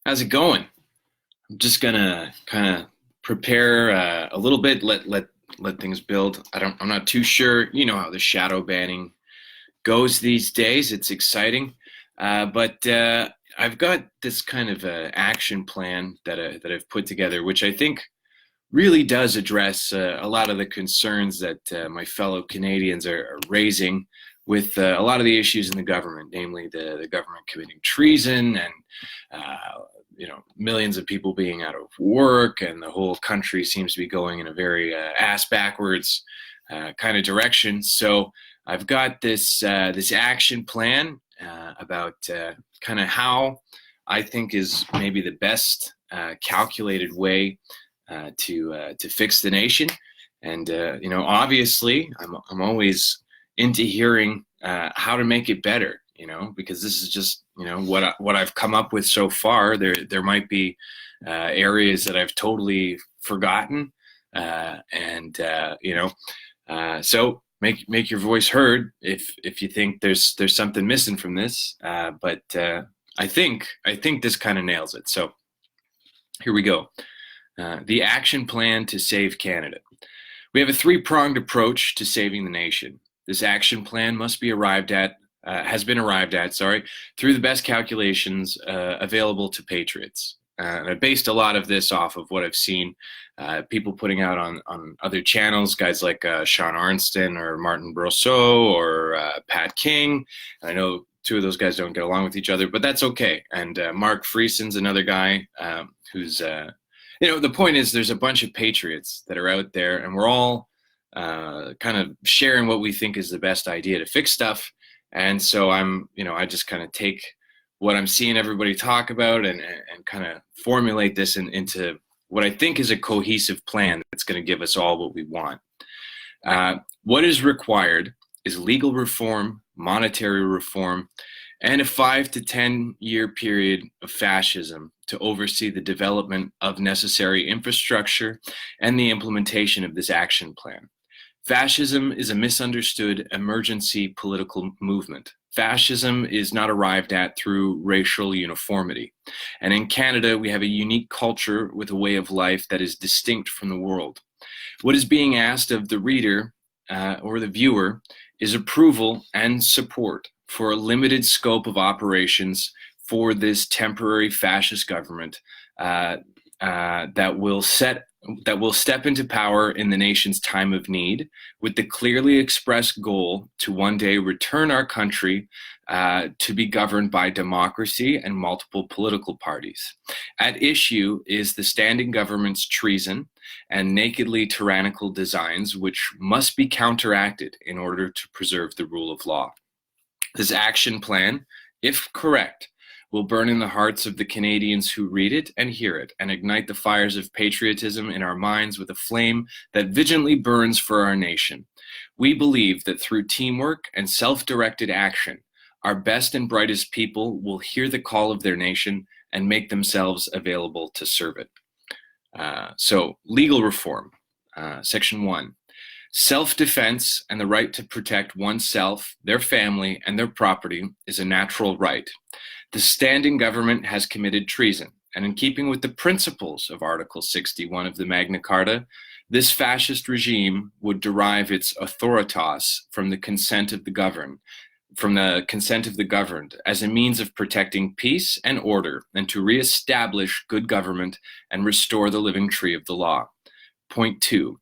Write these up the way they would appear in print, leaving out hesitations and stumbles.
How's it going? I'm just gonna kind of prepare a little bit, let things build. I'm not too sure. You know how the shadow banning goes these days. It's exciting, but I've got this kind of action plan that I've put together, which I think really does address a lot of the concerns that my fellow Canadians are raising with a lot of the issues in the government, namely the government committing treason and millions of people being out of work, and the whole country seems to be going in a very ass backwards kind of direction. So I've got this action plan about kind of how I think is maybe the best calculated way to fix the nation. And obviously, I'm always into hearing how to make it better. Because this is just what I've come up with so far. There might be areas that I've totally forgotten, and so make your voice heard if you think there's something missing from this. But I think this kind of nails it. So here we go. The action plan to save Canada. We have a three-pronged approach to saving the nation. This action plan must be has been arrived at, through the best calculations available to patriots. I based a lot of this off of what I've seen people putting out on other channels, guys like Sean Arnston or Martin Brosseau or Pat King. And I know two of those guys don't get along with each other, but that's okay. And Mark Frieson's another guy who's the point is there's a bunch of patriots that are out there, and we're all kind of sharing what we think is the best idea to fix stuff. And so I just kind of take what I'm seeing everybody talk about and kind of formulate this into what I think is a cohesive plan that's going to give us all what we want. What is required is legal reform, monetary reform, and a 5 to 10 year period of fascism to oversee the development of necessary infrastructure and the implementation of this action plan. Fascism is a misunderstood emergency political movement. Fascism is not arrived at through racial uniformity. And in Canada, we have a unique culture with a way of life that is distinct from the world. What is being asked of the reader or the viewer is approval and support for a limited scope of operations for this temporary fascist government that will step into power in the nation's time of need, with the clearly expressed goal to one day return our country to be governed by democracy and multiple political parties. At issue is the standing government's treason and nakedly tyrannical designs, which must be counteracted in order to preserve the rule of law. This action plan, if correct, will burn in the hearts of the Canadians who read it and hear it, and ignite the fires of patriotism in our minds with a flame that vigilantly burns for our nation. We believe that through teamwork and self-directed action, our best and brightest people will hear the call of their nation and make themselves available to serve it. So, legal reform, Section 1. Self-defense and the right to protect oneself, their family, and their property is a natural right. The standing government has committed treason, and in keeping with the principles of Article 61 of the Magna Carta, this fascist regime would derive its authoritas from the consent of the governed, as a means of protecting peace and order, and to reestablish good government and restore the living tree of the law. Point 2.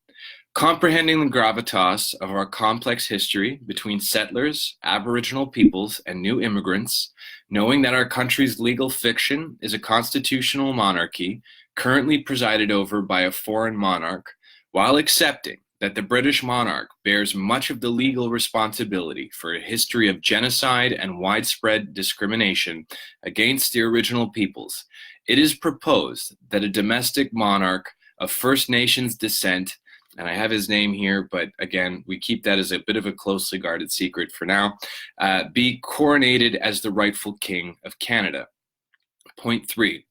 Comprehending the gravitas of our complex history between settlers, Aboriginal peoples, and new immigrants, knowing that our country's legal fiction is a constitutional monarchy currently presided over by a foreign monarch, while accepting that the British monarch bears much of the legal responsibility for a history of genocide and widespread discrimination against the original peoples, it is proposed that a domestic monarch of First Nations descent, and I have his name here, but again, we keep that as a bit of a closely guarded secret for now, be coronated as the rightful king of Canada. Point 3.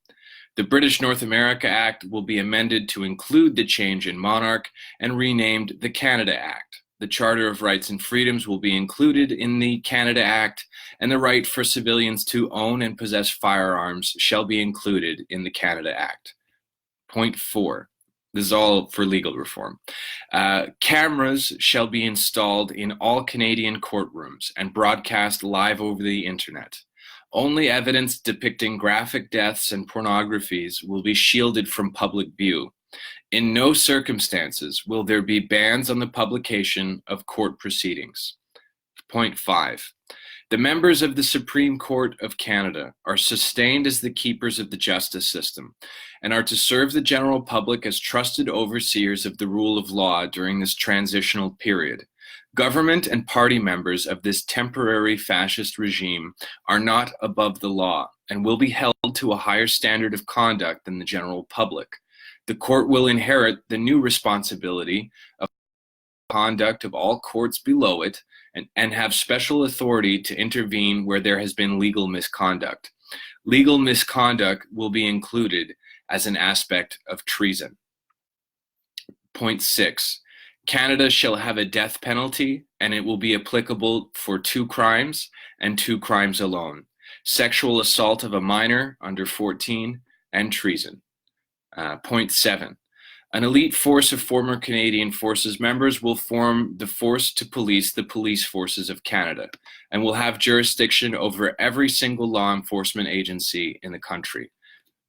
The British North America Act will be amended to include the change in monarch and renamed the Canada Act. the Charter of Rights and Freedoms will be included in the Canada Act, and the right for civilians to own and possess firearms shall be included in the Canada Act. Point 4. This is all for legal reform. Cameras shall be installed in all Canadian courtrooms and broadcast live over the internet. Only evidence depicting graphic deaths and pornographies will be shielded from public view. In no circumstances will there be bans on the publication of court proceedings. Point 5. The members of the Supreme Court of Canada are sustained as the keepers of the justice system and are to serve the general public as trusted overseers of the rule of law during this transitional period. Government and party members of this temporary fascist regime are not above the law and will be held to a higher standard of conduct than the general public. The court will inherit the new responsibility of conduct of all courts below it and have special authority to intervene where there has been legal misconduct. Legal misconduct will be included as an aspect of treason. Point 6. Canada shall have a death penalty, and it will be applicable for 2 crimes and 2 crimes alone: sexual assault of a minor under 14 and treason. Point 7. An elite force of former Canadian Forces members will form the force to police the police forces of Canada and will have jurisdiction over every single law enforcement agency in the country,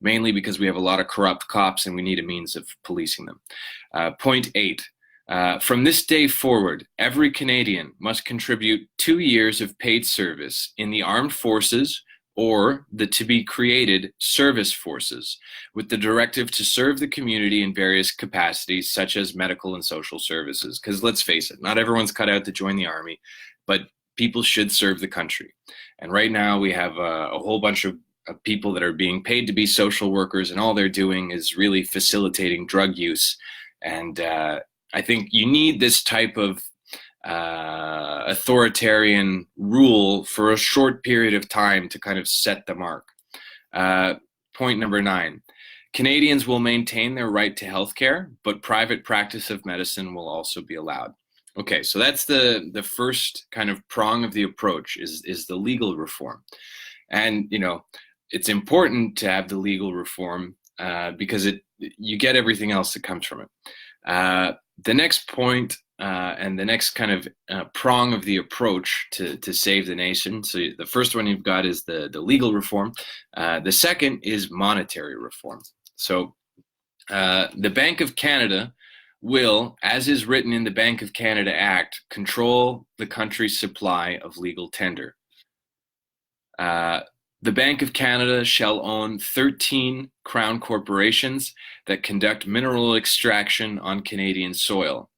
mainly because we have a lot of corrupt cops and we need a means of policing them. Point 8. From this day forward, every Canadian must contribute 2 years of paid service in the armed forces or the to-be-created service forces, with the directive to serve the community in various capacities, such as medical and social services. Because let's face it, not everyone's cut out to join the army, but people should serve the country. And right now we have a whole bunch of people that are being paid to be social workers, and all they're doing is really facilitating drug use. And I think you need this type of authoritarian rule for a short period of time to kind of set the mark. Point number 9. Canadians will maintain their right to health care, but private practice of medicine will also be allowed. Okay, so that's the first kind of prong of the approach is the legal reform. And, you know, it's important to have the legal reform because you get everything else that comes from it. The next point and the next kind of prong of the approach to save the nation. So the first one you've got is the legal reform. The second is monetary reform. So the Bank of Canada will, as is written in the Bank of Canada Act, control the country's supply of legal tender. The Bank of Canada shall own 13 crown corporations that conduct mineral extraction on Canadian soil.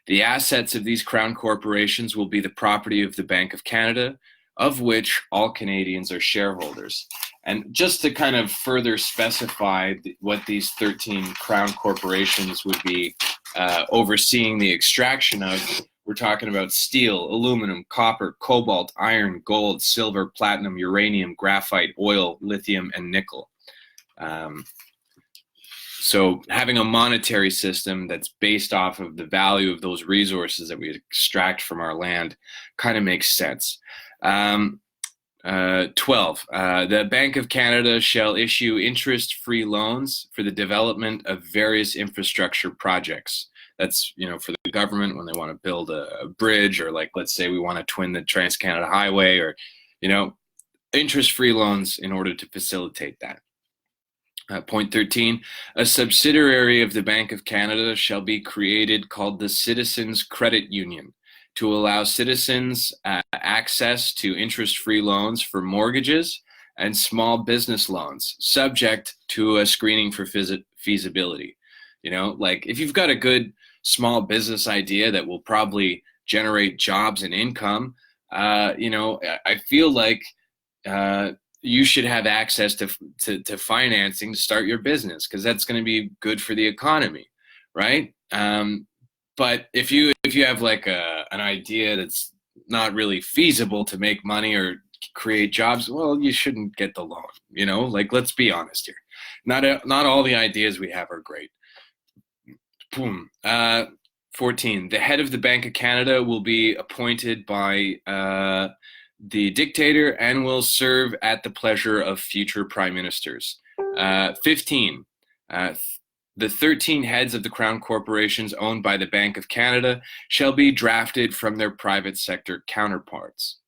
The assets of these crown corporations will be the property of the Bank of Canada, of which all Canadians are shareholders. And just to kind of further specify what these 13 crown corporations would be overseeing the extraction of, we're talking about steel, aluminum, copper, cobalt, iron, gold, silver, platinum, uranium, graphite, oil, lithium, and nickel. So having a monetary system that's based off of the value of those resources that we extract from our land kind of makes sense. 12. The Bank of Canada shall issue interest-free loans for the development of various infrastructure projects. That's, you know, for the government when they want to build a bridge, or like, let's say we want to twin the Trans-Canada Highway, or, you know, interest-free loans in order to facilitate that. Point 13, a subsidiary of the Bank of Canada shall be created called the Citizens Credit Union to allow citizens access to interest-free loans for mortgages and small business loans, subject to a screening for feasibility. You know, like if you've got a good small business idea that will probably generate jobs and income, you know, I feel like you should have access to financing to start your business, because that's going to be good for the economy, right? But if you have like an idea that's not really feasible to make money or create jobs, well, you shouldn't get the loan. You know, like, let's be honest here. Not all the ideas we have are great. Boom. 14. The head of the Bank of Canada will be appointed by the dictator and will serve at the pleasure of future prime ministers. 15. The 13 heads of the Crown corporations owned by the Bank of Canada shall be drafted from their private sector counterparts.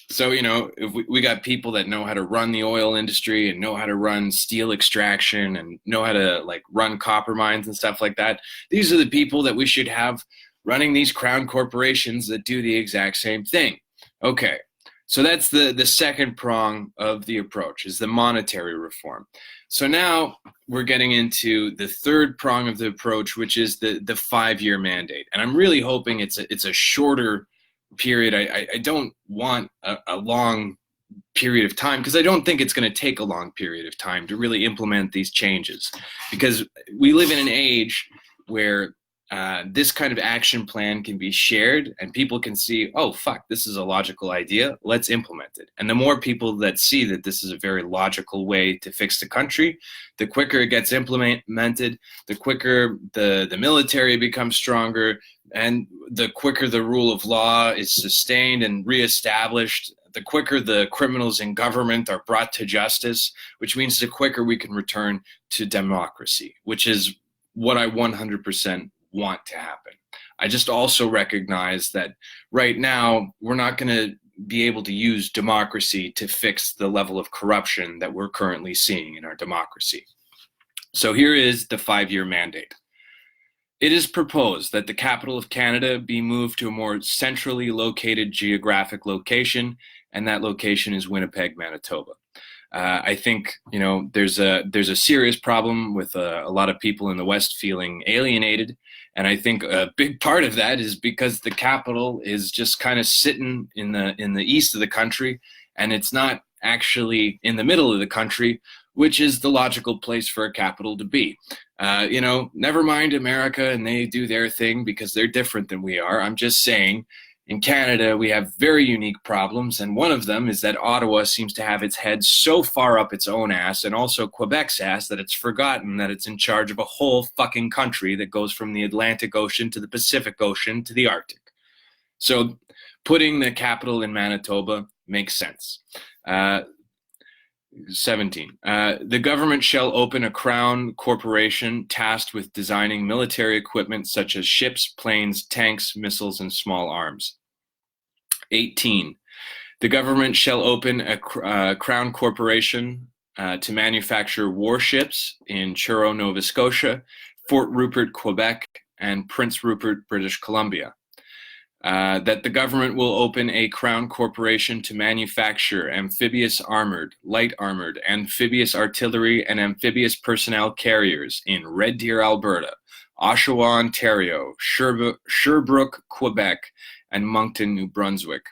So, if we got people that know how to run the oil industry and know how to run steel extraction and know how to run copper mines and stuff like that, these are the people that we should have running these crown corporations that do the exact same thing. Okay, so that's the second prong of the approach, is the monetary reform. So now we're getting into the third prong of the approach, which is the 5-year mandate. And I'm really hoping it's a shorter period. I don't want a long period of time, because I don't think it's going to take a long period of time to really implement these changes, because we live in an age where this kind of action plan can be shared and people can see, oh, fuck, this is a logical idea. Let's implement it. And the more people that see that this is a very logical way to fix the country, the quicker it gets implemented, the quicker the military becomes stronger, and the quicker the rule of law is sustained and reestablished, the quicker the criminals in government are brought to justice, which means the quicker we can return to democracy, which is what I 100% want to happen. I just also recognize that right now we're not going to be able to use democracy to fix the level of corruption that we're currently seeing in our democracy. So here is the 5-year mandate. It is proposed that the capital of Canada be moved to a more centrally located geographic location, and that location is Winnipeg, Manitoba. I think there's a serious problem with a lot of people in the West feeling alienated, and I think a big part of that is because the capital is just kind of sitting in the east of the country, and it's not actually in the middle of the country, which is the logical place for a capital to be. Never mind America and they do their thing because they're different than we are. I'm just saying, in Canada, we have very unique problems, and one of them is that Ottawa seems to have its head so far up its own ass, and also Quebec's ass, that it's forgotten that it's in charge of a whole fucking country that goes from the Atlantic Ocean to the Pacific Ocean to the Arctic. So putting the capital in Manitoba makes sense. 17. The government shall open a crown corporation tasked with designing military equipment such as ships, planes, tanks, missiles, and small arms. 18. The government shall open a crown corporation to manufacture warships in Truro, Nova Scotia, Fort Rupert, Quebec, and Prince Rupert, British Columbia. That the government will open a crown corporation to manufacture amphibious armored, light armored, amphibious artillery, and amphibious personnel carriers in Red Deer, Alberta, Oshawa, Ontario, Sherbrooke, Quebec, and Moncton, New Brunswick.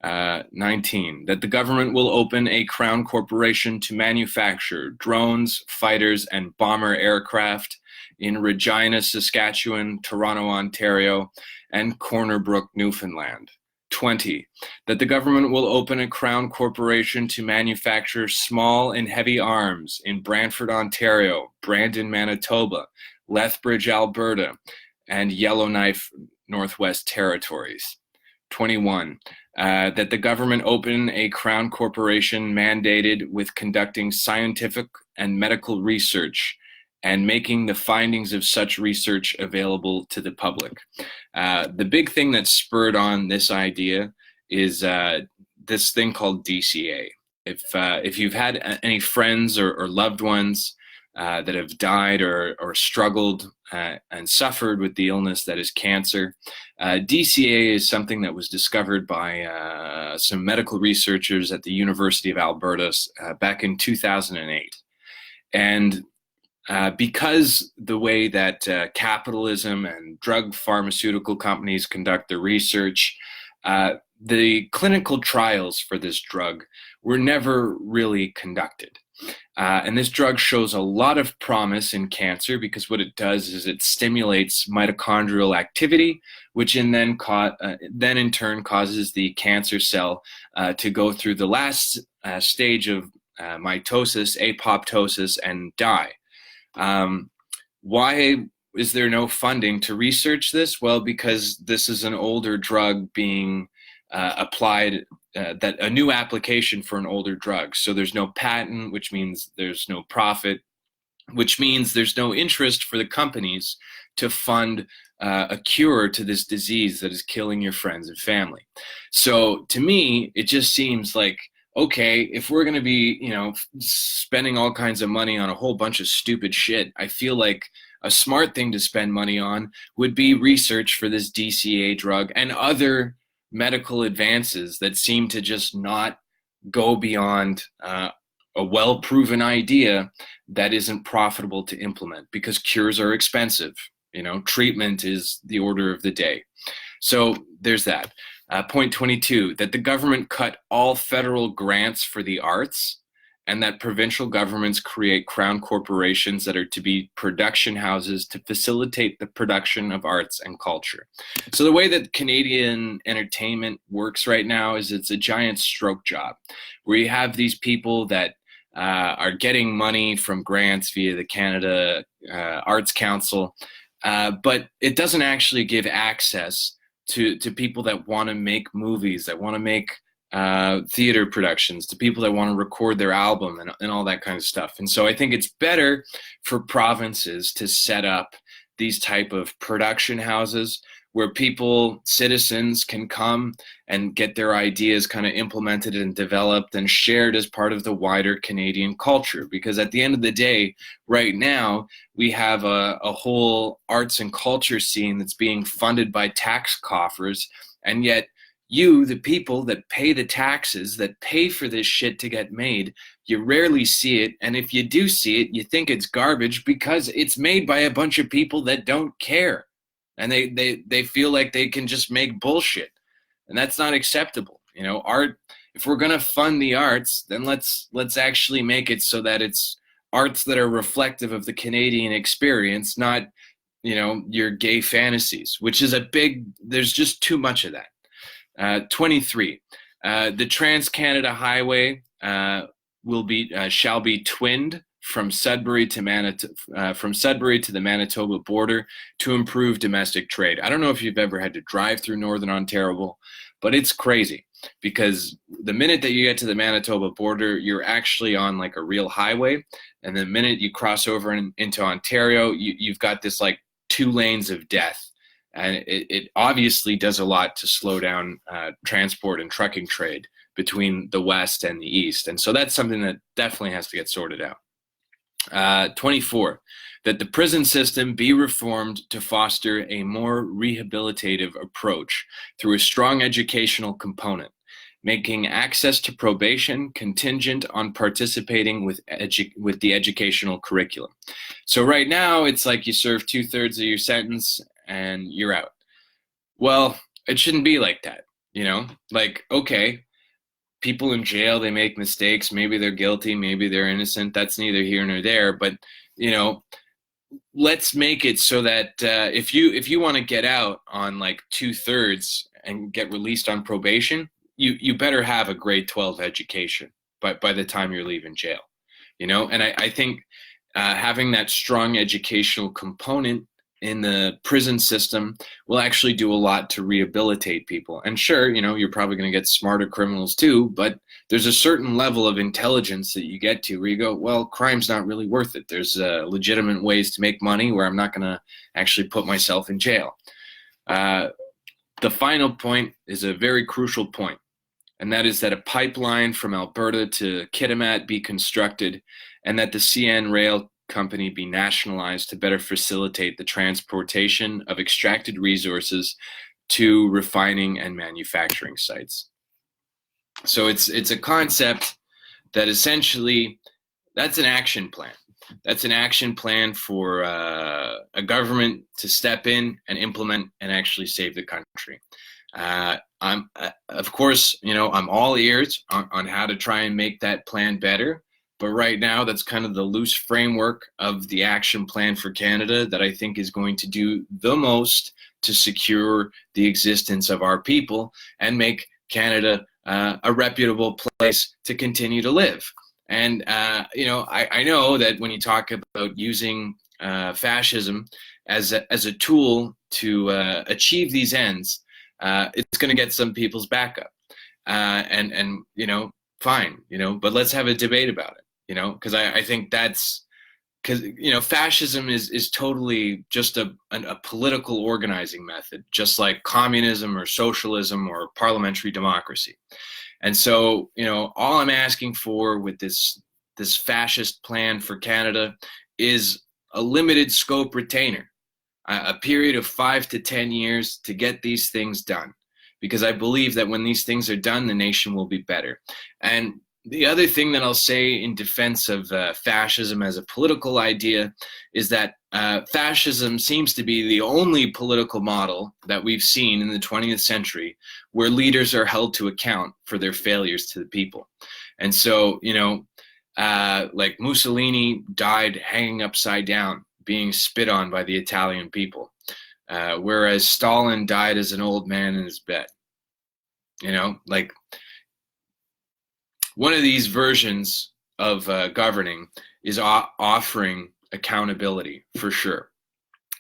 19. That the government will open a crown corporation to manufacture drones, fighters, and bomber aircraft in Regina, Saskatchewan, Toronto, Ontario, and Corner Brook, Newfoundland. 20. That the government will open a crown corporation to manufacture small and heavy arms in Brantford, Ontario, Brandon, Manitoba, Lethbridge, Alberta, and Yellowknife, Northwest Territories. 21. That the government open a crown corporation mandated with conducting scientific and medical research and making the findings of such research available to the public. The big thing that spurred on this idea is this thing called DCA. If you've had any friends or loved ones that have died or struggled and suffered with the illness that is cancer, DCA is something that was discovered by some medical researchers at the University of Alberta back in 2008. And because the way that capitalism and drug pharmaceutical companies conduct their research, the clinical trials for this drug were never really conducted. And this drug shows a lot of promise in cancer because what it does is it stimulates mitochondrial activity, which then in turn causes the cancer cell to go through the last stage of mitosis, apoptosis, and die. Why is there no funding to research this? Well, because this is an older drug being applied, that a new application for an older drug. So there's no patent, which means there's no profit, which means there's no interest for the companies to fund a cure to this disease that is killing your friends and family. So to me, it just seems like, okay, if we're going to be, spending all kinds of money on a whole bunch of stupid shit, I feel like a smart thing to spend money on would be research for this DCA drug and other medical advances that seem to just not go beyond a well-proven idea that isn't profitable to implement, because cures are expensive. Treatment is the order of the day. So there's that. Point 22, that the government cut all federal grants for the arts, and that provincial governments create crown corporations that are to be production houses to facilitate the production of arts and culture. So the way that Canadian entertainment works right now is it's a giant stroke job, where you have these people that are getting money from grants via the Canada Arts Council, but it doesn't actually give access to people that want to make movies, that want to make theater productions, to people that want to record their album and all that kind of stuff. And so I think it's better for provinces to set up these type of production houses where people, citizens, can come and get their ideas kind of implemented and developed and shared as part of the wider Canadian culture. Because at the end of the day, right now, we have a whole arts and culture scene that's being funded by tax coffers, and yet you, the people that pay the taxes, that pay for this shit to get made, you rarely see it. And if you do see it, you think it's garbage because it's made by a bunch of people that don't care. And they feel like they can just make bullshit. And that's not acceptable. Art, if we're going to fund the arts, then let's actually make it so that it's arts that are reflective of the Canadian experience, not, your gay fantasies, which is there's just too much of that. 23, the Trans-Canada Highway shall be twinned from Sudbury to the Manitoba border to improve domestic trade. I don't know if you've ever had to drive through Northern Ontario, but it's crazy, because the minute that you get to the Manitoba border, you're actually on like a real highway, and the minute you cross over into Ontario, you've got this like 2 lanes of death. And it obviously does a lot to slow down transport and trucking trade between the West and the East. And so that's something that definitely has to get sorted out. 24, that the prison system be reformed to foster a more rehabilitative approach through a strong educational component, making access to probation contingent on participating with the educational curriculum. So right now, it's like you serve 2/3 of your sentence and you're out. Well, it shouldn't be like that, Like, okay, people in jail, they make mistakes. Maybe they're guilty, maybe they're innocent. That's neither here nor there. But, let's make it so that if you want to get out on like 2/3 and get released on probation, you better have a grade 12 education by the time you're leaving jail, And I think having that strong educational component in the prison system will actually do a lot to rehabilitate people. And sure, you're probably going to get smarter criminals too, but there's a certain level of intelligence that you get to where you go, well, crime's not really worth it. There's legitimate ways to make money where I'm not going to actually put myself in jail. The final point is a very crucial point, and that is that a pipeline from Alberta to Kitimat be constructed, and that the CN Rail company be nationalized to better facilitate the transportation of extracted resources to refining and manufacturing sites. So it's a concept that essentially, that's an action plan. That's an action plan for a government to step in and implement and actually save the country. Of course, I'm all ears on how to try and make that plan better. But right now, that's kind of the loose framework of the action plan for Canada that I think is going to do the most to secure the existence of our people and make Canada a reputable place to continue to live. And I know that when you talk about using fascism as a tool to achieve these ends, it's going to get some people's backup. And fine, but let's have a debate about it, because I think that's because fascism is totally just a political organizing method, just like communism or socialism or parliamentary democracy. And so, all I'm asking for with this fascist plan for Canada is a limited scope retainer, a period of 5 to 10 years to get these things done. Because I believe that when these things are done, the nation will be better. And the other thing that I'll say in defense of fascism as a political idea is that fascism seems to be the only political model that we've seen in the 20th century where leaders are held to account for their failures to the people. And so, like Mussolini died hanging upside down, being spit on by the Italian people, whereas Stalin died as an old man in his bed. Like one of these versions of governing is offering accountability for sure.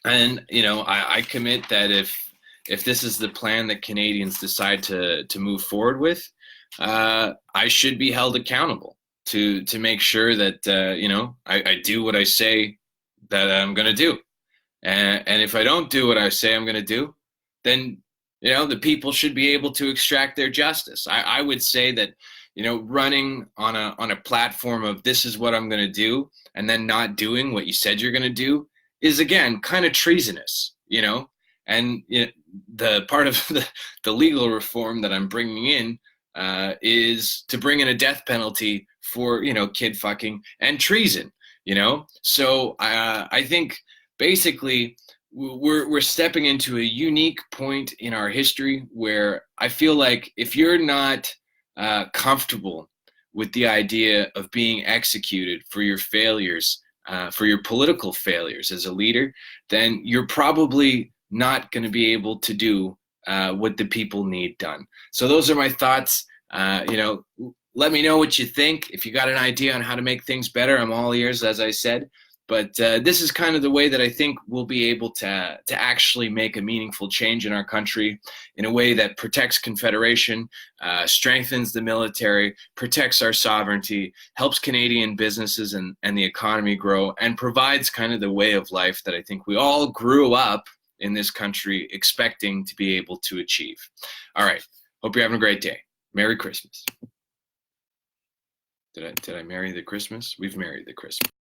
And I commit that if this is the plan that Canadians decide to move forward with, I should be held accountable to make sure that I do what I say that I'm going to do. And if I don't do what I say I'm going to do, then the people should be able to extract their justice. I would say that running on a platform of this is what I'm going to do and then not doing what you said you're going to do is again kind of treasonous. And the part of the legal reform that I'm bringing in is to bring in a death penalty for kid fucking and treason. So I think basically we're stepping into a unique point in our history where I feel like if you're not comfortable with the idea of being executed for your failures, for your political failures as a leader, then you're probably not going to be able to do what the people need done. So those are my thoughts. Let me know what you think. If you got an idea on how to make things better, I'm all ears, as I said. But this is kind of the way that I think we'll be able to actually make a meaningful change in our country in a way that protects Confederation, strengthens the military, protects our sovereignty, helps Canadian businesses and the economy grow, and provides kind of the way of life that I think we all grew up in this country expecting to be able to achieve. All right. Hope you're having a great day. Merry Christmas. Did I marry the Christmas? We've married the Christmas.